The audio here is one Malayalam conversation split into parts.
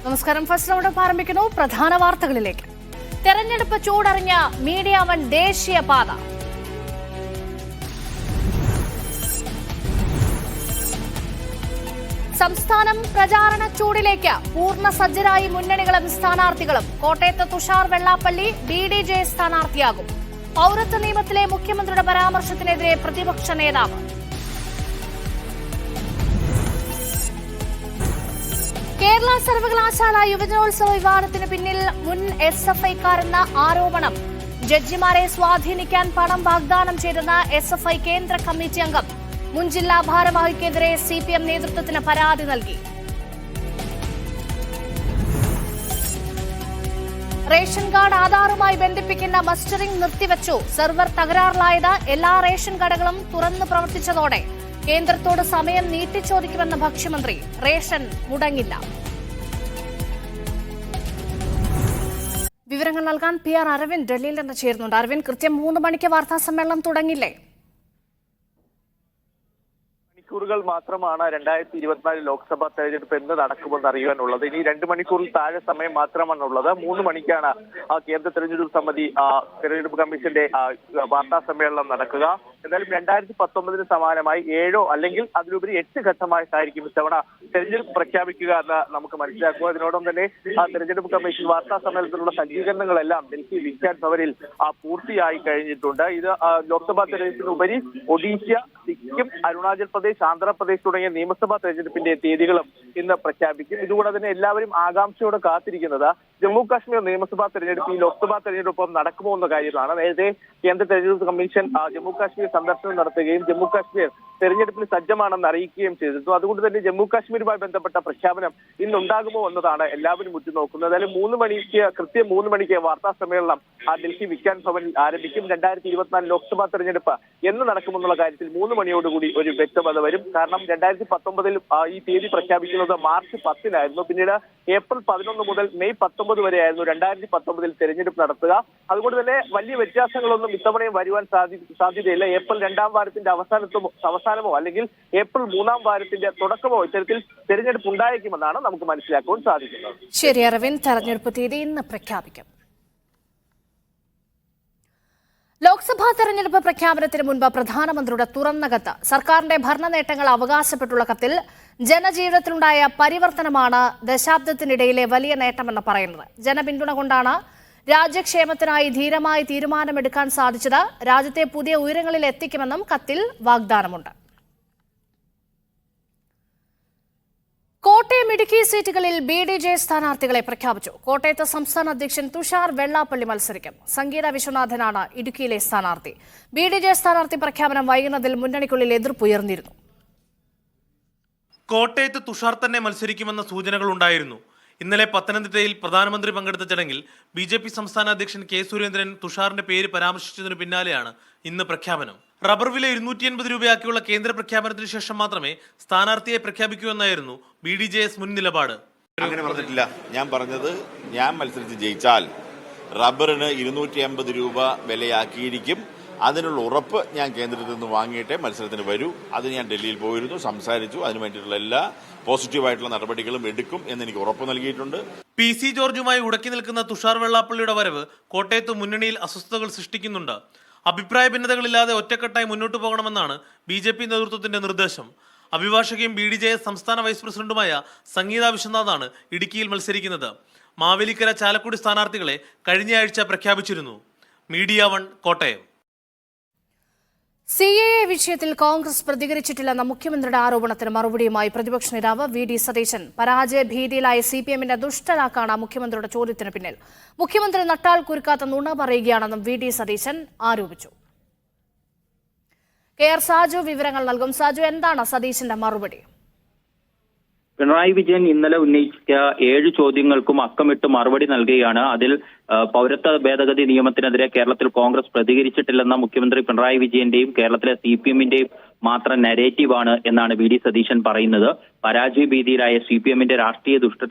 നമസ്കാരം. ഫസ്റ്റ് റൗണ്ട് ആരംഭിക്കുന്നു. പ്രധാന വാർത്തകളിലേക്ക്. തെരഞ്ഞെടുപ്പ് ചൂടറിഞ്ഞ മീഡിയ വൺ ദേശീയപാത. സംസ്ഥാനം പ്രചാരണ ചൂടിലേക്ക്. പൂർണ്ണ സജ്ജരായി മുന്നണികളും സ്ഥാനാർത്ഥികളും. കോട്ടയത്ത് തുഷാർ വെള്ളാപ്പള്ളി BDJ സ്ഥാനാർത്ഥിയാകും. പൌരത്വ നിയമത്തിലെ മുഖ്യമന്ത്രിയുടെ പരാമർശത്തിനെതിരെ പ്രതിപക്ഷ നേതാവ്. കേരള സർവകലാശാല യുവജനോത്സവ വിവാദത്തിന് പിന്നിൽ മുൻ SFIക്കാരെന്ന ആരോപണം. ജഡ്ജിമാരെ സ്വാധീനിക്കാൻ പണം വാഗ്ദാനം ചെയ്തെന്ന SFI കേന്ദ്ര കമ്മിറ്റി അംഗം. മുൻ ജില്ലാ ഭാരവാഹിക്കെതിരെ CPM നേതൃത്വത്തിന് പരാതി നൽകി. റേഷൻ കാർഡ് ആധാറുമായി ബന്ധിപ്പിക്കുന്ന മസ്റ്ററിംഗ് നിർത്തിവച്ചു. സെർവർ തകരാറിലായത് എല്ലാ റേഷൻ കടകളും തുറന്നു പ്രവർത്തിച്ചതോടെ കേന്ദ്രത്തോട് സമയം നീട്ടിച്ചോദിക്കുമെന്ന് ഭക്ഷ്യമന്ത്രി. റേഷൻ മുടങ്ങില്ല. വിവരങ്ങൾ നൽകാൻ PR അരവിന്ദ് ഡൽഹിയിൽ നിന്ന് ചേരുന്നുണ്ട്. അരവിന്ദ്, കൃത്യം 3 മണിക്ക് വാർത്താ സമ്മേളനം തുടങ്ങില്ലേ? മണിക്കൂറുകൾ മാത്രമാണ് 2024 ലോക്സഭാ തെരഞ്ഞെടുപ്പ് എന്ന് നടക്കുമെന്ന് അറിയാനുള്ളത്. ഇനി 2 മണിക്കൂറിൽ താഴെ സമയം മാത്രമാണുള്ളത്. 3 മണിക്കാണ് കേന്ദ്ര തെരഞ്ഞെടുപ്പ് സമിതി തെരഞ്ഞെടുപ്പ് കമ്മീഷന്റെ വാർത്താ സമ്മേളനം നടക്കുക. എന്നാലും 2019 സമാനമായി 7 അല്ലെങ്കിൽ അതിലുപരി 8 ഘട്ടമായിട്ടായിരിക്കും ഇത്തവണ തെരഞ്ഞെടുപ്പ് പ്രഖ്യാപിക്കുക എന്ന് നമുക്ക് മനസ്സിലാക്കുക. അതിനോടൊപ്പം തന്നെ തെരഞ്ഞെടുപ്പ് കമ്മീഷൻ വാർത്താ സമ്മേളനത്തിലുള്ള സജ്ജീകരണങ്ങളെല്ലാം ഡൽഹി വിജ്ഞാൻ ഭവനിൽ പൂർത്തിയായി കഴിഞ്ഞിട്ടുണ്ട്. ഇത് ലോക്സഭാ തെരഞ്ഞെടുപ്പിനുപരി ഒഡീഷ, സിക്കിം, അരുണാചൽ പ്രദേശ്, ആന്ധ്രാപ്രദേശ് തുടങ്ങിയ നിയമസഭാ തെരഞ്ഞെടുപ്പിന്റെ തീയതികളും ഇന്ന് പ്രഖ്യാപിക്കും. ഇതുകൂടാതെ തന്നെ എല്ലാവരും ആകാംക്ഷയോടെ കാത്തിരിക്കുന്നത് ജമ്മു കാശ്മീർ നിയമസഭാ തെരഞ്ഞെടുപ്പ് ഈ ലോക്സഭാ തെരഞ്ഞെടുപ്പൊപ്പം നടക്കുമോ എന്ന കാര്യമാണ്. നേരത്തെ കേന്ദ്ര തെരഞ്ഞെടുപ്പ് കമ്മീഷൻ ജമ്മു കാശ്മീർ സന്ദർശനം നടത്തുകയും ജമ്മു കാശ്മീർ തെരഞ്ഞെടുപ്പിന് സജ്ജമാണെന്ന് അറിയിക്കുകയും ചെയ്തിരുന്നു. അതുകൊണ്ട് തന്നെ ജമ്മു കാശ്മീരുമായി ബന്ധപ്പെട്ട പ്രഖ്യാപനം ഇന്നുണ്ടാകുമോ എന്നതാണ് എല്ലാവരും ഉറ്റുനോക്കുന്നത്. ഏതായാലും കൃത്യം 3 മണിക്ക് വാർത്താ സമ്മേളനം ഡൽഹി വിജ്ഞാൻ ഭവനിൽ ആരംഭിക്കും. 2024 ലോക്സഭാ തെരഞ്ഞെടുപ്പ് എന്ന് നടക്കുമെന്നുള്ള കാര്യത്തിൽ 3 മണിയോടുകൂടി ഒരു വ്യക്തത വരും. കാരണം 2019 ഈ തീയതി പ്രഖ്യാപിക്കുന്നത് മാർച്ച് 10-നായിരുന്നു. പിന്നീട് ഏപ്രിൽ 11 മുതൽ മെയ് 19 വരെയായിരുന്നു 2019 തെരഞ്ഞെടുപ്പ് നടത്തുക. അതുകൊണ്ട് തന്നെ വലിയ വ്യത്യാസങ്ങളൊന്നും ഇത്തവണയും വരുവാൻ സാധ്യതയില്ല. ഏപ്രിൽ 2ാം വാരത്തിന്റെ അവസാനമോ അല്ലെങ്കിൽ ഏപ്രിൽ 3ാം വാരത്തിന്റെ തുടക്കമോ ഇത്തരത്തിൽ തെരഞ്ഞെടുപ്പ് ഉണ്ടായേക്കുമെന്നാണ് നമുക്ക് മനസ്സിലാക്കാൻ സാധിക്കുന്നത്. ശരി അരവിന്ദ്, തെരഞ്ഞെടുപ്പ് തീയതി ഇന്ന് പ്രഖ്യാപിക്കും. ലോക്സഭാ തെരഞ്ഞെടുപ്പ് പ്രഖ്യാപനത്തിന് മുൻപ് പ്രധാനമന്ത്രിയുടെ തുറന്ന കത്ത്. സർക്കാരിന്റെ ഭരണ നേട്ടങ്ങൾ അവകാശപ്പെട്ടുള്ള കത്തിൽ ജനജീവിതത്തിലുണ്ടായ പരിവർത്തനമാണ് ദശാബ്ദത്തിനിടയിലെ വലിയ നേട്ടമെന്ന് പറയുന്നത്. ജനപിന്തുണ കൊണ്ടാണ് രാജ്യക്ഷേമത്തിനായി ധീരമായി തീരുമാനമെടുക്കാൻ സാധിച്ചത്. രാജ്യത്തെ പുതിയ ഉയരങ്ങളിൽ എത്തിക്കുമെന്നും കത്തിൽ വാഗ്ദാനമുണ്ട്. കോട്ടയം, ഇടുക്കി സീറ്റുകളിൽ BDJ സ്ഥാനാർത്ഥികളെ പ്രഖ്യാപിച്ചു. കോട്ടയത്ത് സംസ്ഥാന അധ്യക്ഷൻ തുഷാർ വെള്ളാപ്പള്ളി മത്സരിക്കും. സംഗീത വിശ്വനാഥനാണ് ഇടുക്കിയിലെ സ്ഥാനാർത്ഥി. BDJ സ്ഥാനാർത്ഥി പ്രഖ്യാപനം വൈകുന്നതിൽ മുന്നണിക്കുള്ളിൽ എതിർപ്പുയർന്നിരുന്നു. കോട്ടയത്ത് തുഷാർ തന്നെ മത്സരിക്കുമെന്ന സൂചനകളുണ്ടായിരുന്നു. ഇന്നലെ പത്തനംതിട്ടയിൽ പ്രധാനമന്ത്രി പങ്കെടുത്ത ചടങ്ങിൽ BJP സംസ്ഥാന അധ്യക്ഷൻ K. സുരേന്ദ്രൻ തുഷാറിന്റെ പേര് പരാമർശിച്ചതിനു പിന്നാലെയാണ് ഇന്ന് പ്രഖ്യാപനം. റബ്ബർ വില 280 രൂപയാക്കിയുള്ള കേന്ദ്ര പ്രഖ്യാപനത്തിന് ശേഷം മാത്രമേ സ്ഥാനാർത്ഥിയെ പ്രഖ്യാപിക്കൂ എന്നായിരുന്നു BDJ's മുൻ നിലപാട്. അങ്ങനെ പറഞ്ഞിട്ടില്ല. ഞാൻ പറഞ്ഞത് ഞാൻ മത്സരിച്ച് ജയിച്ചാൽ റബ്ബറിന് 250 രൂപ വിലയാക്കിയിരിക്കും. അതിനുള്ള ഉറപ്പ് ഞാൻ കേന്ദ്രത്തിൽ നിന്ന് വാങ്ങിയിട്ടേ മത്സരത്തിന് വരൂ. അത് ഞാൻ ഡൽഹിയിൽ പോയിരുന്നു, സംസാരിച്ചു. അതിനു വേണ്ടിയിട്ടുള്ള എല്ലാ പോസിറ്റീവായിട്ടുള്ള നടപടികളും എടുക്കും എന്ന് എനിക്ക് ഉറപ്പ് നൽകിയിട്ടുണ്ട്. PC ജോർജുമായി ഉടക്കി നിൽക്കുന്ന തുഷാർ വെള്ളാപ്പള്ളിയുടെ വരവ് കോട്ടയത്ത് മുന്നണിയിൽ അസ്വസ്ഥതകൾ സൃഷ്ടിക്കുന്നുണ്ട്. അഭിപ്രായ ഭിന്നതകളില്ലാതെ ഒറ്റക്കെട്ടായി മുന്നോട്ടു പോകണമെന്നാണ് BJP നേതൃത്വത്തിന്റെ നിർദ്ദേശം. അഭിഭാഷകയും BDJ സംസ്ഥാന വൈസ് പ്രസിഡന്റുമായ സംഗീത വിശ്വനാഥാണ് ഇടുക്കിയിൽ മത്സരിക്കുന്നത്. മാവേലിക്കര, ചാലക്കുടി സ്ഥാനാർത്ഥികളെ കഴിഞ്ഞയാഴ്ച പ്രഖ്യാപിച്ചിരുന്നു. Media one, Kottayam. CAA വിഷയത്തിൽ കോൺഗ്രസ് പ്രതികരിച്ചിട്ടില്ലെന്ന മുഖ്യമന്ത്രിയുടെ ആരോപണത്തിന് മറുപടിയുമായി പ്രതിപക്ഷ നേതാവ് VD സതീശൻ. പരാജയ ഭീതിയിലായ CPMന്റെ ദുഷ്ടലാക്കാണ് മുഖ്യമന്ത്രിയുടെ ചോദ്യത്തിന് പിന്നിൽ. മുഖ്യമന്ത്രി നട്ടാൽ കുരുക്കാത്ത നുണ പറയുകയാണെന്നും VD സതീശൻ ആരോപിച്ചു. KR സാജു വിവരങ്ങൾ നൽകും. സാജു, എന്താണ് സതീശന്റെ മറുപടി? പിണറായി വിജയൻ ഇന്നലെ ഉന്നയിച്ച 7 ചോദ്യങ്ങൾക്കും അക്കമിട്ട് മറുപടി നൽകുകയാണ്. അതിൽ പൗരത്വ ഭേദഗതി നിയമത്തിനെതിരെ കേരളത്തിൽ കോൺഗ്രസ് പ്രതികരിച്ചിട്ടില്ലെന്ന മുഖ്യമന്ത്രി പിണറായി വിജയന്റെയും കേരളത്തിലെ CPMന്റെയും മാത്രം നരേറ്റീവാണ് എന്നാണ് വി ഡി സതീശൻ പറയുന്നത്. പരാജയ ഭീതിയിലായ CPM-ന്റെ രാഷ്ട്രീയ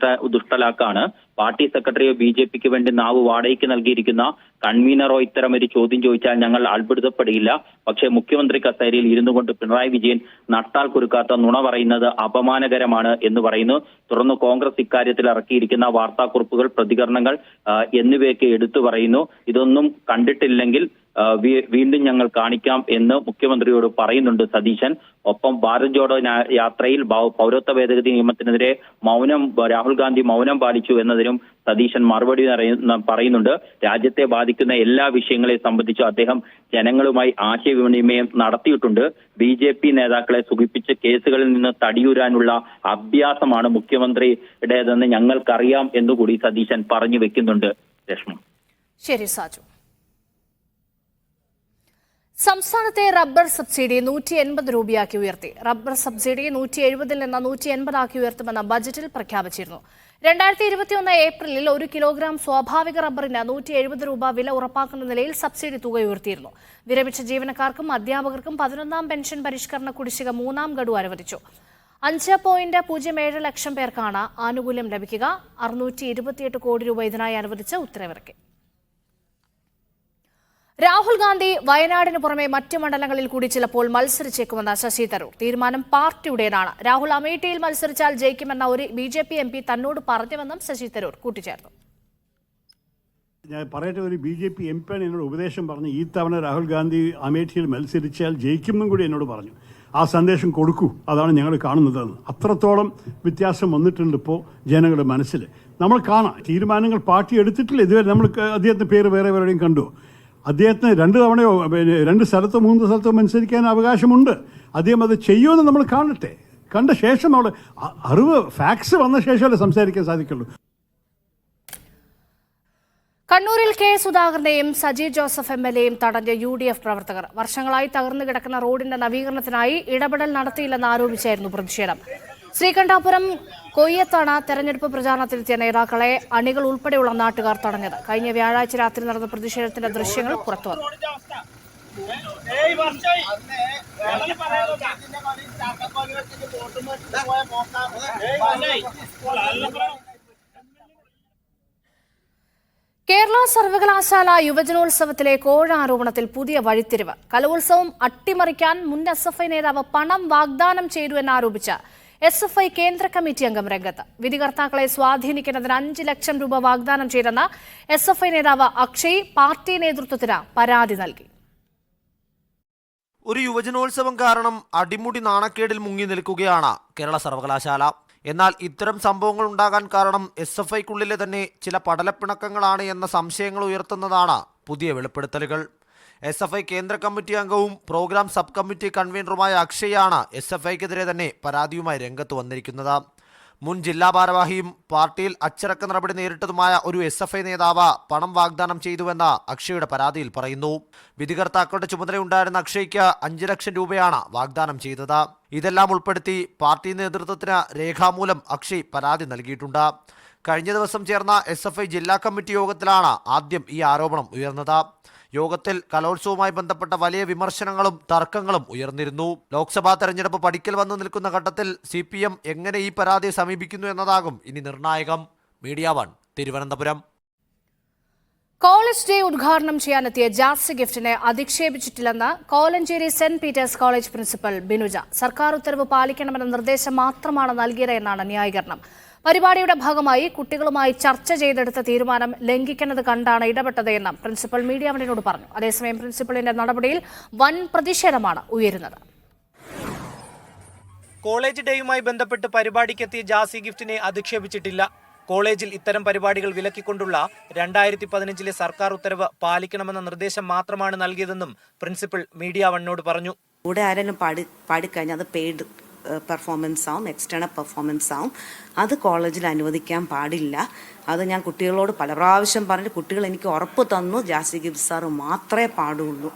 ദുഷ്ടലാക്കാണ് പാർട്ടി സെക്രട്ടറിയോ BJPക്ക് വേണ്ടി നാവ് വാടകയ്ക്ക് നൽകിയിരിക്കുന്ന കൺവീനറോ ഇത്തരം ഒരു ചോദ്യം ചോദിച്ചാൽ ഞങ്ങൾ അത്ഭുതപ്പെടില്ല. പക്ഷേ മുഖ്യമന്ത്രി കസേരയിൽ ഇരുന്നു കൊണ്ട് പിണറായി വിജയൻ നട്ടാൽ കുരുക്കാത്ത നുണ പറയുന്നത് അപമാനകരമാണ് എന്ന് പറയുന്നു. തുടർന്ന് കോൺഗ്രസ് ഇക്കാര്യത്തിൽ ഇറക്കിയിരിക്കുന്ന വാർത്താക്കുറിപ്പുകൾ, പ്രതികരണങ്ങൾ എന്നിവയൊക്കെ എടുത്തു പറയുന്നു. ഇതൊന്നും കണ്ടിട്ടില്ലെങ്കിൽ വീണ്ടും ഞങ്ങൾ കാണിക്കാം എന്ന് മുഖ്യമന്ത്രിയോട് പറയുന്നുണ്ട് സതീശൻ. ഒപ്പം ഭാരത് ജോഡോ യാത്രയിൽ പൗരത്വ ഭേദഗതി നിയമത്തിനെതിരെ രാഹുൽ ഗാന്ധി മൗനം പാലിച്ചു എന്നതിനും സതീശൻ മറുപടി പറയുന്നുണ്ട്. രാജ്യത്തെ ബാധിക്കുന്ന എല്ലാ വിഷയങ്ങളെ സംബന്ധിച്ച് അദ്ദേഹം ജനങ്ങളുമായി ആശയവിനിമയം നടത്തിയിട്ടുണ്ട്. BJP നേതാക്കളെ സുഖിപ്പിച്ച് കേസുകളിൽ നിന്ന് തടിയൂരാനുള്ള അഭ്യാസമാണ് മുഖ്യമന്ത്രിയുടേതെന്ന് ഞങ്ങൾക്കറിയാം എന്നുകൂടി സതീശൻ പറഞ്ഞു വെക്കുന്നുണ്ട്. രശ്മി. ശരി സാജു. സംസ്ഥാനത്തെ റബ്ബർ സബ്സിഡി 180 രൂപയാക്കി ഉയർത്തി. റബ്ബർ സബ്സിഡി 170 നിന്ന് 180 ആക്കി ഉയർത്തുമെന്ന് ബജറ്റിൽ പ്രഖ്യാപിച്ചിരുന്നു. 2021 ഏപ്രിലിൽ 1 കിലോഗ്രാം സ്വാഭാവിക റബ്ബറിന് 170 രൂപ വില ഉറപ്പാക്കുന്ന നിലയിൽ സബ്സിഡി തുക ഉയർത്തിയിരുന്നു. വിരമിച്ച ജീവനക്കാർക്കും അധ്യാപകർക്കും 11ാം പെൻഷൻ പരിഷ്കരണ കുടിശ്ശിക 3ാം ഗഡു അനുവദിച്ചു. 5.07 ലക്ഷം പേർക്കാണ് ആനുകൂല്യം ലഭിക്കുക. 628 കോടി രൂപ ഇതിനായി അനുവദിച്ച് ഉത്തരവിറക്കി. രാഹുൽ ഗാന്ധി വയനാടിന് പുറമെ മറ്റ് മണ്ഡലങ്ങളിൽ കൂടി ചിലപ്പോൾ മത്സരിച്ചേക്കുമെന്ന് ശശി തരൂർ. തീരുമാനം പാർട്ടിയുടേതാണ്. രാഹുൽ അമേഠിയിൽ മത്സരിച്ചാൽ ജയിക്കുമെന്ന ഒരു BJP MP തന്നോട് പറഞ്ഞുവെന്നും ശശി തരൂർ കൂട്ടിച്ചേർത്തു. ഞാൻ പറയട്ടെ, ഒരു BJP MP എന്നോട് ഉപദേശം പറഞ്ഞു, ഈ തവണ രാഹുൽ ഗാന്ധി അമേഠിയിൽ മത്സരിച്ചാൽ ജയിക്കുമെന്നും കൂടി എന്നോട് പറഞ്ഞു. ആ സന്ദേശം കൊടുക്കൂ, അതാണ് ഞങ്ങൾ കാണുന്നതെന്ന്. അത്രത്തോളം വ്യത്യാസം വന്നിട്ടുണ്ട് ഇപ്പോൾ ജനങ്ങളുടെ മനസ്സിൽ. നമ്മൾ കാണാം, തീരുമാനങ്ങൾ പാർട്ടി എടുത്തിട്ടില്ല ഇതുവരെ. നമ്മൾ അദ്ദേഹത്തിൻ്റെ പേര് വേറെ എവിടെയും കണ്ടു. അദ്ദേഹത്തിന് 2 തവണയോ 2 സ്ഥലത്തോ 3 സ്ഥലത്തോ മത്സരിക്കാൻ അവകാശമുണ്ട്. അദ്ദേഹം അത് ചെയ്യുമെന്ന് നമ്മൾ കാണട്ടെ. കണ്ട ശേഷം നമ്മൾ അറിവ് ഫാക്ട്സ് വന്ന ശേഷമല്ലേ സംസാരിക്കാൻ സാധിക്കുള്ളൂ. കണ്ണൂരിൽ K. സുധാകരനെയും സജി ജോസഫ് MLAയും തടഞ്ഞ UDF പ്രവർത്തകർ. വർഷങ്ങളായി തകർന്നു കിടക്കുന്ന റോഡിന്റെ നവീകരണത്തിനായി ഇടപെടൽ നടത്തിയില്ലെന്ന് ആരോപിച്ചായിരുന്നു പ്രതിഷേധം. ശ്രീകണ്ഠാപുരം കൊയ്യത്താണ് തെരഞ്ഞെടുപ്പ് പ്രചാരണത്തിലെത്തിയ നേതാക്കളെ അണികൾ ഉൾപ്പെടെയുള്ള നാട്ടുകാർ തടഞ്ഞത്. കഴിഞ്ഞ വ്യാഴാഴ്ച രാത്രി നടന്ന പ്രതിഷേധത്തിന്റെ ദൃശ്യങ്ങൾ പുറത്തുവന്നു. കേരള സർവകലാശാല യുവജനോത്സവത്തിലെ കോഴ ആരോപണത്തിൽ പുതിയ വഴിത്തിരിവ്. കലോത്സവം അട്ടിമറിക്കാൻ മുൻ SFI നേതാവ് പണം വാഗ്ദാനം ചെയ്തു എന്നാരോപിച്ച SFI കേന്ദ്ര കമ്മിറ്റി അംഗം രംഗത്ത്. വിധികർത്താക്കളെ സ്വാധീനിക്കുന്നതിന് 5 ലക്ഷം രൂപ വാഗ്ദാനം ചെയ്തെന്ന SFI നേതാവ് അക്ഷയ് പാർട്ടി നേതൃത്വത്തിന് പരാതി നൽകി. ഒരു യുവജനോത്സവം കാരണം അടിമുടി നാണക്കേടിൽ മുങ്ങി നിൽക്കുകയാണ് കേരള സർവകലാശാല. എന്നാൽ ഇത്തരം സംഭവങ്ങൾ ഉണ്ടാകാൻ കാരണം SFIക്കുള്ളിലെ തന്നെ ചില പടലപ്പിണക്കങ്ങളാണ് എന്ന സംശയങ്ങൾ ഉയർത്തുന്നതാണ് പുതിയ വെളിപ്പെടുത്തലുകൾ. SFI കേന്ദ്ര കമ്മിറ്റി അംഗവും പ്രോഗ്രാം സബ് കമ്മിറ്റി കൺവീനറുമായ അക്ഷയാണ് SFIക്കെതിരെ തന്നെ പരാതിയുമായി രംഗത്ത് വന്നിരിക്കുന്നത്. മുൻ ജില്ലാ ഭാരവാഹിയും പാർട്ടിയിൽ അച്ചടക്ക നടപടി നേരിട്ടതുമായ ഒരു SFI നേതാവ് പണം വാഗ്ദാനം ചെയ്തുവെന്ന് അക്ഷയുടെ പരാതിയിൽ പറയുന്നു. വിധികർത്താക്കളുടെ ചുമതലയുണ്ടായിരുന്ന അക്ഷയ്ക്ക് 5 ലക്ഷം രൂപയാണ് വാഗ്ദാനം ചെയ്തത്. ഇതെല്ലാം ഉൾപ്പെടുത്തി പാർട്ടി നേതൃത്വത്തിന് രേഖാമൂലം അക്ഷയ് പരാതി നൽകിയിട്ടുണ്ട്. കഴിഞ്ഞ ദിവസം ചേർന്ന SFI ജില്ലാ കമ്മിറ്റി യോഗത്തിലാണ് ആദ്യം ഈ ആരോപണം ഉയർന്നത്. യോഗത്തിൽ കലോത്സവവുമായി ബന്ധപ്പെട്ട വലിയ വിമർശനങ്ങളും തർക്കങ്ങളും ഉയർന്നിരുന്നു. ലോക്സഭാ തെരഞ്ഞെടുപ്പ് പടിക്കൽ വന്നു നിൽക്കുന്ന ഘട്ടത്തിൽ CPM എങ്ങനെ ഈ പരാതിയെ സമീപിക്കുന്നു എന്നതാകും ഇനി നിർണായകം. മീഡിയ 1 തിരുവനന്തപുരം. കോളേജ് ഡേ ഉദ്ഘാടനം ചെയ്യാനെത്തിയ ജാസി ഗിഫ്റ്റിനെ അധിക്ഷേപിച്ചിട്ടില്ലെന്ന് Kolenchery saint Peter's college principal Binuja. സർക്കാർ ഉത്തരവ് പാലിക്കണമെന്ന നിർദ്ദേശം മാത്രമാണ് നൽകിയത് എന്നാണ് ന്യായീകരണം. പരിപാടിയുടെ ഭാഗമായി കുട്ടികളുമായി ചർച്ച ചെയ്തെടുത്ത തീരുമാനം ലംഘിക്കുന്നത് കണ്ടാണ് ഇടപെട്ടത് എന്ന് പ്രിൻസിപ്പൽ മീഡിയ 1നോട് പറഞ്ഞു. അതേസമയം പ്രിൻസിപ്പലിന്റെ നടപടിയിൽ വൻ പ്രതിഷേധമാണ് ഉയരുന്നത്. കോളേജ് ഡേയുമായി ബന്ധപ്പെട്ട് പരിപാടിക്കെത്തിയ ജാസി ഗിഫ്റ്റിനെ അധിക്ഷേപിച്ചിട്ടില്ല. കോളേജിൽ ഇത്തരം പരിപാടികൾ വിലക്കിക്കൊണ്ടുള്ള 2015 സർക്കാർ ഉത്തരവ് പാലിക്കണമെന്ന നിർദ്ദേശം മാത്രമാണ് നൽകിയതെന്നും പ്രിൻസിപ്പൽ മീഡിയ 1നോട് പറഞ്ഞു. കൂടെ ആരെങ്കിലും പാടിക്കഴിഞ്ഞാൽ അത് പെയ്ഡ് പെർഫോമൻസ് ആവും, എക്സ്റ്റേണൽ പെർഫോമൻസ് ആവും. അത് കോളേജിൽ അനുവദിക്കാൻ പാടില്ല. അത് ഞാൻ കുട്ടികളോട് പല പ്രാവശ്യം പറഞ്ഞിട്ട് കുട്ടികൾ എനിക്ക് ഉറപ്പ് തന്നു, ജാസി ഗിഫ്റ്റ് സാറ് മാത്രമേ പാടുള്ളൂ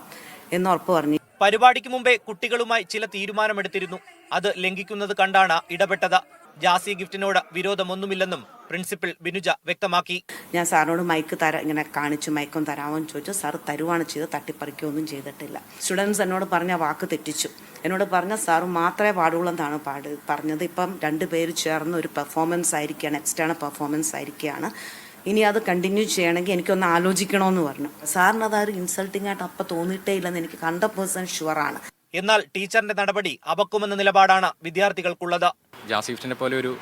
എന്ന് ഉറപ്പ് പറഞ്ഞു. പരിപാടിക്ക് മുമ്പേ കുട്ടികളുമായി ചില തീരുമാനമെടുത്തിരുന്നു. അത് ലംഘിക്കുന്നത് കണ്ടാണ് ഇടപെട്ടത്. ജാസി ഗിഫ്റ്റിനോട് വിരോധമൊന്നുമില്ലെന്നും പ്രിൻസിപ്പൽ ബിനുജ വ്യക്തമാക്കി. ഞാൻ സാറിനോട് മൈക്ക് ഇങ്ങനെ കാണിച്ചു, മൈക്കും തരാമോ എന്ന് ചോദിച്ചു. സാർ തരുവാണ് ചെയ്ത്, തട്ടിപ്പറിക്കുകയൊന്നും ചെയ്തിട്ടില്ല. സ്റ്റുഡൻസ് എന്നോട് പറഞ്ഞ വാക്ക് തെറ്റിച്ചു. എന്നോട് പറഞ്ഞ സാറ് മാത്രമേ പാടുള്ളൂ എന്നാണ് പറഞ്ഞത്. ഇപ്പം 2 പേര് ചേർന്ന് ഒരു പെർഫോമൻസ് ആയിരിക്കുകയാണ്, എക്സ്റ്റേണൽ പെർഫോമൻസ് ആയിരിക്കുകയാണ്. ഇനി അത് കണ്ടിന്യൂ ചെയ്യണമെങ്കിൽ എനിക്കൊന്ന് ആലോചിക്കണമെന്ന് പറഞ്ഞു. സാറിന് അതൊരു ഇൻസൾട്ടിംഗ് ആയിട്ട് അപ്പം തോന്നിയിട്ടേ ഇല്ലെന്ന് എനിക്ക് 100% ഷുവറാണ്. എന്നാൽ ടീച്ചറിന്റെ നടപടി അപക്കുമെന്ന നിലപാടാണ് വിദ്യാർത്ഥികൾക്കുള്ളത്. ജാസി ഗിഫ്റ്റിനെ പോലെ ഒരു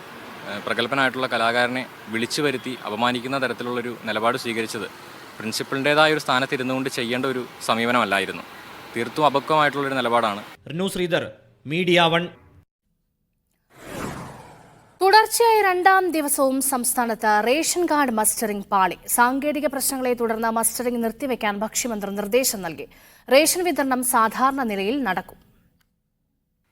പ്രഗത്ഭനായിട്ടുള്ള കലാകാരനെ വിളിച്ചു വരുത്തി അപമാനിക്കുന്ന തരത്തിലുള്ളൊരു നിലപാട് സ്വീകരിച്ചത് പ്രിൻസിപ്പളിൻ്റെതായ ഒരു സ്ഥാനത്ത് ഇരുന്നുകൊണ്ട് ചെയ്യേണ്ട ഒരു സമീപനമല്ലായിരുന്നു. തീർത്തും അപക്വമായിട്ടുള്ളൊരു നിലപാടാണ്. റിനു ശ്രീധർ, മീഡിയ 1. തുടർച്ചയായ 2ാം ദിവസവും സംസ്ഥാനത്ത് റേഷൻ കാർഡ് മസ്റ്ററിംഗ് പാളി. സാങ്കേതിക പ്രശ്നങ്ങളെ തുടർന്ന് മസ്റ്ററിംഗ് നിർത്തിവെക്കാൻ ഭക്ഷ്യമന്ത്രി നിർദ്ദേശം നൽകി. റേഷൻ വിതരണം സാധാരണ നിലയിൽ നടക്കും.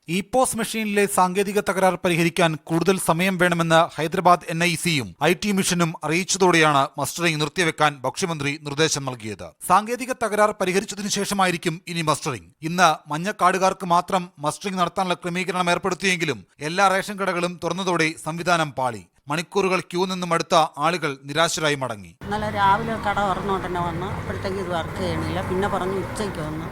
ഇപോസ് മെഷീനിലെ സാങ്കേതിക തകരാർ പരിഹരിക്കാൻ കൂടുതൽ സമയം വേണമെന്ന് ഹൈദരാബാദ് NICയും IT മിഷനും അറിയിച്ചതോടെയാണ് മസ്റ്ററിംഗ് നിർത്തിവെക്കാൻ ഭക്ഷ്യമന്ത്രി നിർദ്ദേശം നൽകിയത്. സാങ്കേതിക തകരാർ പരിഹരിച്ചതിനു ശേഷമായിരിക്കും ഇനി മസ്റ്ററിംഗ്. ഇന്ന് മഞ്ഞ കാർഡുകാർക്ക് മാത്രം മസ്റ്ററിംഗ് നടത്താനുള്ള ക്രമീകരണം ഏർപ്പെടുത്തിയെങ്കിലും എല്ലാ റേഷൻ കടകളും തുറന്നതോടെ സംവിധാനം പാളി. മണിക്കൂറുകൾ ക്യൂ നിന്നും അടുത്ത ആളുകൾ നിരാശരായി മടങ്ങി. ഇന്നലെ രാവിലെ കട തുറന്നോട്ടന്നെ വന്നു, അപ്പോഴത്തേക്ക് ഇത് വർക്ക് ചെയ്യണില്ല. പിന്നെ പറഞ്ഞു ഉച്ചയ്ക്ക് വന്നു.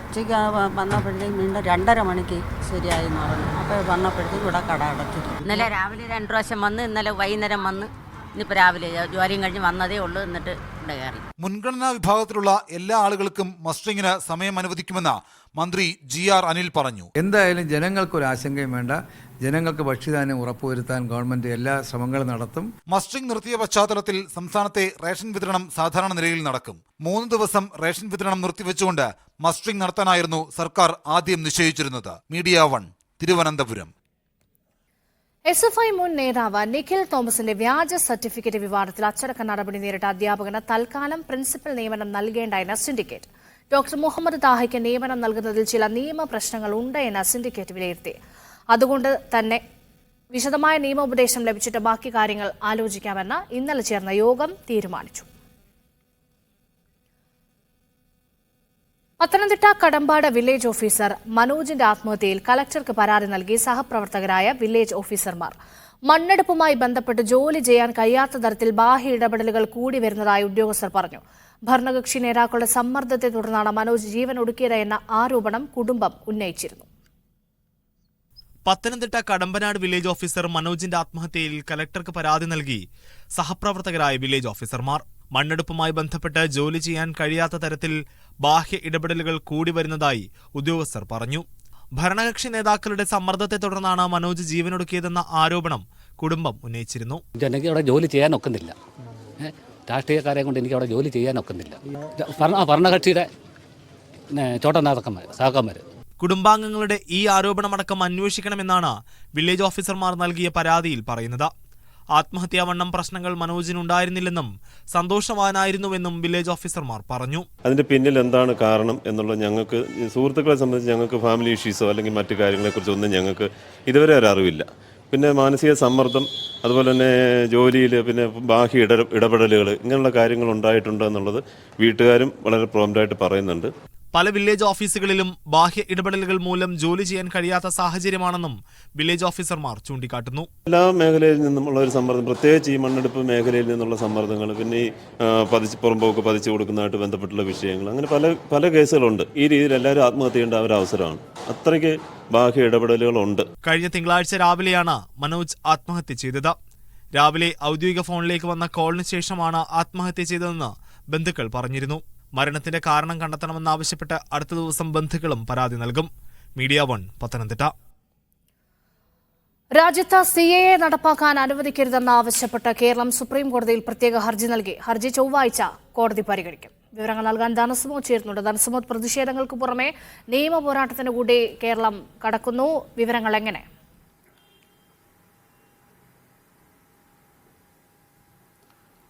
ഉച്ചയ്ക്ക് വന്നപ്പോഴത്തേക്ക് വീണ്ടും 2:30 മണിക്ക് ശരിയായി എന്ന് പറഞ്ഞു. അപ്പോൾ വന്നപ്പോഴത്തേക്ക് ഇവിടെ കട അടച്ചിരുന്നു. ഇന്നലെ രാവിലെ 2 പ്രാവശ്യം വന്ന്, ഇന്നലെ വൈകുന്നേരം വന്ന്, ഇന്നിപ്പോൾ രാവിലെ ജോലിയും കഴിഞ്ഞ് വന്നതേ ഉള്ളൂ. എന്നിട്ട് ഇവിടെ കയറി. മുൻഗണനാ വിഭാഗത്തിലുള്ള എല്ലാ ആളുകൾക്കും മസ്റ്ററിംഗിന് സമയം അനുവദിക്കുമെന്ന് മന്ത്രി GR അനിൽ പറഞ്ഞു. എന്തായാലും ജനങ്ങൾക്കൊരു ആശങ്കയും വേണ്ട. ജനങ്ങൾക്ക് ഭക്ഷ്യധാന്യം ഉറപ്പുവരുത്താൻ ഗവൺമെന്റ് എല്ലാ ശ്രമങ്ങളും നടത്തും. മസ്റ്ററിംഗ് നിർത്തിയ പശ്ചാത്തലത്തിൽ സംസ്ഥാനത്തെ റേഷൻ വിതരണം സാധാരണ നിലയിൽ നടക്കും. 3 ദിവസം റേഷൻ വിതരണം നിർത്തിവെച്ചുകൊണ്ട് മസ്റ്ററിംഗ് നടത്താനായിരുന്നു സർക്കാർ ആദ്യം നിശ്ചയിച്ചിരുന്നത്. മീഡിയ 1 തിരുവനന്തപുരം. SFI മുൻ നേതാവ് നിഖിൽ തോമസിന്റെ വ്യാജ സർട്ടിഫിക്കറ്റ് വിവാദത്തിൽ അച്ചടക്ക നടപടി നേരിട്ട അധ്യാപകന് തൽക്കാലം പ്രിൻസിപ്പൽ നിയമനം നൽകേണ്ടെന്ന് സിൻഡിക്കേറ്റ്. ഡോക്ടർ മുഹമ്മദ് താഹയ്ക്ക് നിയമനം നൽകുന്നതിൽ ചില നിയമ പ്രശ്നങ്ങൾ ഉണ്ട് എന്ന് സിൻഡിക്കേറ്റ് വിലയിരുത്തി. അതുകൊണ്ട് തന്നെ വിശദമായ നിയമോപദേശം ലഭിച്ചിട്ട് ബാക്കി കാര്യങ്ങൾ ആലോചിക്കാമെന്ന് ഇന്നലെ ചേർന്ന യോഗം തീരുമാനിച്ചു. പത്തനംതിട്ട കടമ്പാട് വില്ലേജ് ഓഫീസർ മനോജിന്റെ ആത്മഹത്യയിൽ കളക്ടർക്ക് പരാതി നൽകി സഹപ്രവർത്തകരായ വില്ലേജ് ഓഫീസർമാർ. മണ്ണെടുപ്പുമായി ബന്ധപ്പെട്ട് ജോലി ചെയ്യാൻ കഴിയാത്ത തരത്തിൽ ബാഹ്യ ഇടപെടലുകൾ കൂടി വരുന്നതായി ഉദ്യോഗസ്ഥർ പറഞ്ഞു. ഭരണകക്ഷി നേതാക്കളുടെ സമ്മർദ്ദത്തെ തുടർന്നാണ് മനോജ് ജീവൻ ഒടുക്കിയത് എന്ന ആരോപണം കുടുംബം ഉന്നയിച്ചിരുന്നു. പത്തനംതിട്ട കടമ്പനാട് വില്ലേജ് ഓഫീസർ മനോജിന്റെ ആത്മഹത്യയിൽ കലക്ടർക്ക് പരാതി നൽകി സഹപ്രവർത്തകരായ വില്ലേജ് ഓഫീസർമാർ. മണ്ണെടുപ്പുമായി ബന്ധപ്പെട്ട് ജോലി ചെയ്യാൻ കഴിയാത്ത തരത്തിൽ ബാഹ്യ ഇടപെടലുകൾ കൂടി വരുന്നതായി ഉദ്യോഗസ്ഥർ പറഞ്ഞു. ഭരണകക്ഷി നേതാക്കളുടെ സമ്മർദ്ദത്തെ തുടർന്നാണ് മനോജ് ജീവനൊടുക്കിയതെന്ന ആരോപണം കുടുംബം ഉന്നയിച്ചിരുന്നു. എനിക്ക് അവിടെ ജോലി ചെയ്യാൻ ഒക്കുന്നില്ല. രാഷ്ട്രീയക്കാരെ കൊണ്ട് എനിക്ക് അവിടെ ജോലി ചെയ്യാൻ ഒക്കുന്നില്ല. ഭരണകക്ഷിയുടെ ചോട്ടനാഥക്കന്മാർ സഹക്കന്മാർ. കുടുംബാംഗങ്ങളുടെ ഈ ആരോപണമടക്കം അന്വേഷിക്കണമെന്നാണ് വില്ലേജ് ഓഫീസർമാർ നൽകിയ പരാതിയിൽ പറയുന്നത്. ആത്മഹത്യാവണ്ണം പ്രശ്നങ്ങൾ മനോജിനുണ്ടായിരുന്നില്ലെന്നും സന്തോഷവാനായിരുന്നുവെന്നും വില്ലേജ് ഓഫീസർമാർ പറഞ്ഞു. അതിന്റെ പിന്നിൽ എന്താണ് കാരണം എന്നുള്ളത് ഞങ്ങൾക്ക് സുഹൃത്തുക്കളെ സംബന്ധിച്ച് ഞങ്ങൾക്ക് ഫാമിലി ഇഷ്യൂസോ അല്ലെങ്കിൽ മറ്റു കാര്യങ്ങളെക്കുറിച്ചൊന്നും ഞങ്ങൾക്ക് ഇതുവരെ ഒരു അറിവില്ല. പിന്നെ മാനസിക സമ്മർദ്ദം, അതുപോലെ തന്നെ ജോലിയിൽ പിന്നെ ബാഹ്യ ഇടപെടലുകൾ, ഇങ്ങനെയുള്ള കാര്യങ്ങൾ ഉണ്ടായിട്ടുണ്ട് എന്നുള്ളത് വീട്ടുകാരും വളരെ പ്രോംപ്റ്റായിട്ട് പറയുന്നുണ്ട്. പല വില്ലേജ് ഓഫീസുകളിലും ബാഹ്യ ഇടപെടലുകൾ മൂലം ജോലി ചെയ്യാൻ കഴിയാത്ത സാഹചര്യമാണെന്നും വില്ലേജ് ഓഫീസർമാർ ചൂണ്ടിക്കാട്ടുന്നു. എല്ലാ മേഖലയിൽ നിന്നുമുള്ള ഒരു സമ്മർദ്ദം, പ്രത്യേകിച്ച് ഈ മണ്ണെടുപ്പ് മേഖലയിൽ നിന്നുള്ള സമ്മർദ്ദങ്ങൾ, പിന്നെ ഈ പുറമ്പോക്ക് പതിച്ചു കൊടുക്കുന്നതായിട്ട് ബന്ധപ്പെട്ടുള്ള വിഷയങ്ങൾ, അങ്ങനെ പല കേസുകളുണ്ട്. ഈ രീതിയിൽ എല്ലാവരും ആത്മഹത്യ ചെയ്യേണ്ട ഒരു അവസരമാണ്. അത്രയ്ക്ക് ബാഹ്യ ഇടപെടലുകളുണ്ട്. കഴിഞ്ഞ തിങ്കളാഴ്ച രാവിലെയാണ് മനോജ് ആത്മഹത്യ ചെയ്തത്. രാവിലെ ഔദ്യോഗിക ഫോണിലേക്ക് വന്ന കോളിന് ശേഷമാണ് ആത്മഹത്യ ചെയ്തതെന്ന് ബന്ധുക്കൾ പറഞ്ഞിരുന്നു. മരണത്തിന്റെ കാരണം കണ്ടെത്തണമെന്നാവശ്യപ്പെട്ട് അടുത്ത ദിവസം ബന്ധുക്കളും പരാതി നൽകും. മീഡിയ 1 പത്തനംതിട്ട. രാജ്യത്ത് CAA നടപ്പാക്കാൻ അനുവദിക്കരുതെന്നാവശ്യപ്പെട്ട് കേരളം സുപ്രീം കോടതിയിൽ പ്രത്യേക ഹർജി നൽകി. ഹർജി ചൊവ്വാഴ്ച കോടതി പരിഗണിക്കും. വിവരങ്ങൾ നൽകാൻ ധനസുമോദ് ചേരുന്നുണ്ട്. ധനസുമോദ്, പ്രതിഷേധങ്ങൾക്ക് പുറമെ നിയമ പോരാട്ടത്തിന് കൂടി കേരളം കടക്കുന്നു. വിവരങ്ങൾ എങ്ങനെ?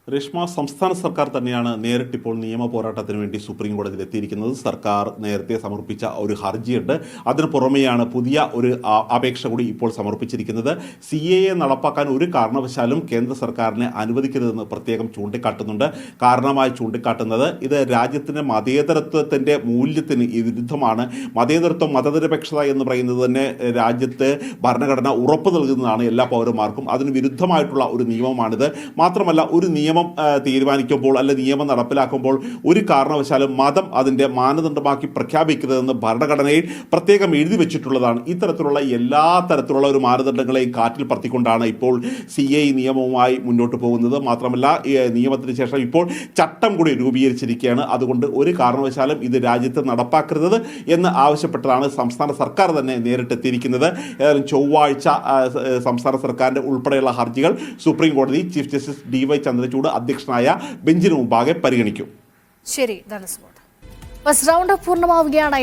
രേഷ്മ, സംസ്ഥാന സർക്കാർ തന്നെയാണ് നേരിട്ടിപ്പോൾ നിയമ പോരാട്ടത്തിന് വേണ്ടി സുപ്രീം കോടതിയിൽ എത്തിയിരിക്കുന്നത്. സർക്കാർ നേരത്തെ സമർപ്പിച്ച ഒരു ഹർജിയുണ്ട്. അതിന് പുറമെയാണ് പുതിയ ഒരു അപേക്ഷ കൂടി ഇപ്പോൾ സമർപ്പിച്ചിരിക്കുന്നത്. CAA നടപ്പാക്കാൻ ഒരു കാരണവശാലും കേന്ദ്ര സർക്കാരിനെ അനുവദിക്കരുതെന്ന് പ്രത്യേകം ചൂണ്ടിക്കാട്ടുന്നുണ്ട്. കാരണമായി ചൂണ്ടിക്കാട്ടുന്നത് ഇത് രാജ്യത്തിൻ്റെ മതേതരത്വത്തിൻ്റെ മൂല്യത്തിന് വിരുദ്ധമാണ്. മതേതരത്വം, മതനിരപേക്ഷത എന്ന് പറയുന്നത് തന്നെ രാജ്യത്ത് ഭരണഘടന ഉറപ്പ് നൽകുന്നതാണ് എല്ലാ പൗരന്മാർക്കും. അതിന് വിരുദ്ധമായിട്ടുള്ള ഒരു നിയമമാണിത്. മാത്രമല്ല, ഒരു നിയമം നിയമം തീരുമാനിക്കുമ്പോൾ അല്ലെ നിയമം നടപ്പിലാക്കുമ്പോൾ ഒരു കാരണവശാലും മതം അതിൻ്റെ മാനദണ്ഡമാക്കി പ്രഖ്യാപിക്കുന്നതെന്ന് ഭരണഘടനയിൽ പ്രത്യേകം എഴുതി വെച്ചിട്ടുള്ളതാണ്. ഇത്തരത്തിലുള്ള എല്ലാ തരത്തിലുള്ള ഒരു മാനദണ്ഡങ്ങളെയും കാറ്റിൽ പറത്തിക്കൊണ്ടാണ് ഇപ്പോൾ CAE നിയമവുമായി മുന്നോട്ട് പോകുന്നത്. മാത്രമല്ല ഈ നിയമത്തിന് ശേഷം ഇപ്പോൾ ചട്ടം കൂടി രൂപീകരിച്ചിരിക്കുകയാണ്. അതുകൊണ്ട് ഒരു കാരണവശാലും ഇത് രാജ്യത്ത് നടപ്പാക്കരുത് എന്ന് ആവശ്യപ്പെട്ടതാണ് സംസ്ഥാന സർക്കാർ തന്നെ നേരിട്ടെത്തിയിരിക്കുന്നത്. ഏതായാലും ചൊവ്വാഴ്ച സംസ്ഥാന സർക്കാരിൻ്റെ ഉൾപ്പെടെയുള്ള ഹർജികൾ സുപ്രീം കോടതി ചീഫ് ജസ്റ്റിസ് DY ചന്ദ്രചൂഡ് അധ്യക്ഷനായ ബെഞ്ചിന് മുമ്പാകെ പരിഗണിക്കും. ശരി, ഫസ്റ്റ് റൗണ്ട് പൂർണ്ണമാവുകയാണ്.